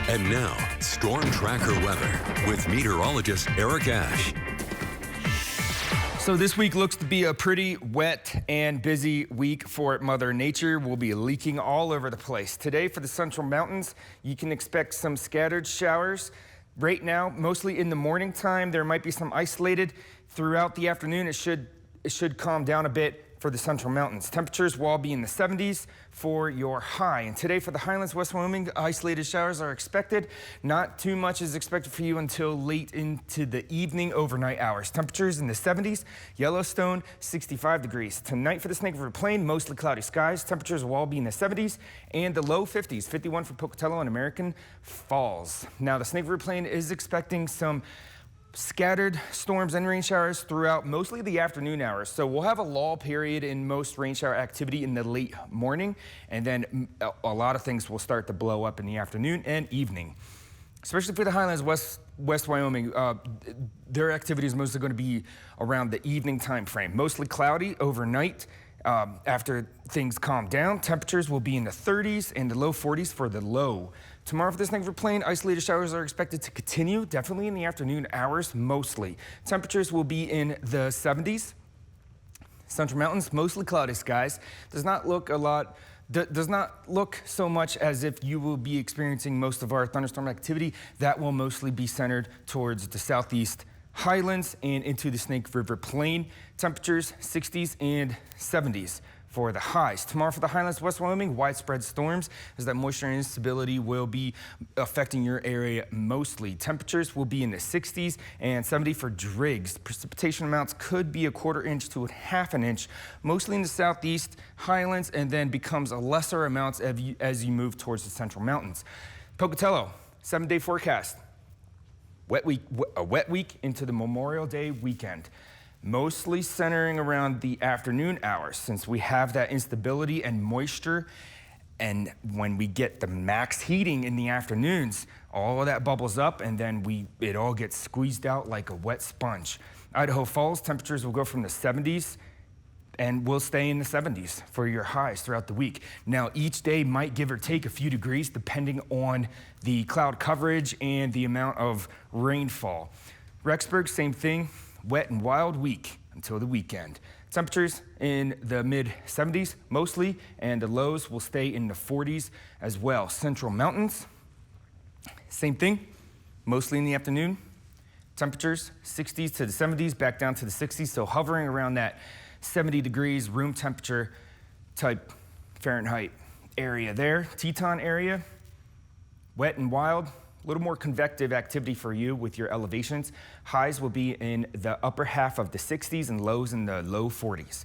And now, Storm Tracker weather with meteorologist Eric Ash. So this week looks to be a pretty wet and busy week for Mother Nature. We'll be leaking all over the place. Today for the Central Mountains, you can expect some scattered showers. Right now, mostly in the morning time, there might be some isolated. Throughout the afternoon, it should calm down a bit for the Central Mountains. Temperatures will all be in the 70s for your high. And today for the Highlands, West Wyoming, isolated showers are expected. Not too much is expected for you until late into the evening, overnight hours. Temperatures in the 70s, Yellowstone 65 degrees. Tonight for the Snake River Plain, mostly cloudy skies. Temperatures will all be in the 70s and the low 50s, 51 for Pocatello and American Falls. Now the Snake River Plain is expecting some scattered storms and rain showers throughout mostly the afternoon hours. So we'll have a lull period in most rain shower activity in the late morning, and then a lot of things will start to blow up in the afternoon and evening. Especially for the Highlands, West Wyoming, their activity is mostly going to be around the evening time frame. Mostly cloudy overnight. After things calm down, temperatures will be in the 30s and the low 40s for the low. Tomorrow for the Snake River Plain, isolated showers are expected to continue, definitely in the afternoon hours, mostly. Temperatures will be in the 70s. Central Mountains, mostly cloudy skies. Does not look so much as if you will be experiencing most of our thunderstorm activity. That will mostly be centered towards the southeast Highlands and into the Snake River Plain. Temperatures 60s and 70s for the highs. Tomorrow for the Highlands, West Wyoming, widespread storms as that moisture and instability will be affecting your area mostly. Temperatures will be in the 60s and 70 for Driggs. Precipitation amounts could be a quarter inch to a half an inch, mostly in the southeast Highlands, and then becomes a lesser amounts as you move towards the Central Mountains. Pocatello, 7-day forecast. A wet week into the Memorial Day weekend, mostly centering around the afternoon hours since we have that instability and moisture. And when we get the max heating in the afternoons, all of that bubbles up and then it all gets squeezed out like a wet sponge. Idaho Falls, temperatures will go from the 70s and will stay in the 70s for your highs throughout the week. Now, each day might give or take a few degrees depending on the cloud coverage and the amount of rainfall. Rexburg, same thing, wet and wild week until the weekend. Temperatures in the mid 70s mostly, and the lows will stay in the 40s as well. Central Mountains, same thing, mostly in the afternoon. Temperatures 60s to the 70s, back down to the 60s, so hovering around that 70 degrees room temperature type Fahrenheit area there. Teton area, wet and wild, a little more convective activity for you with your elevations. Highs will be in the upper half of the 60s and lows in the low 40s.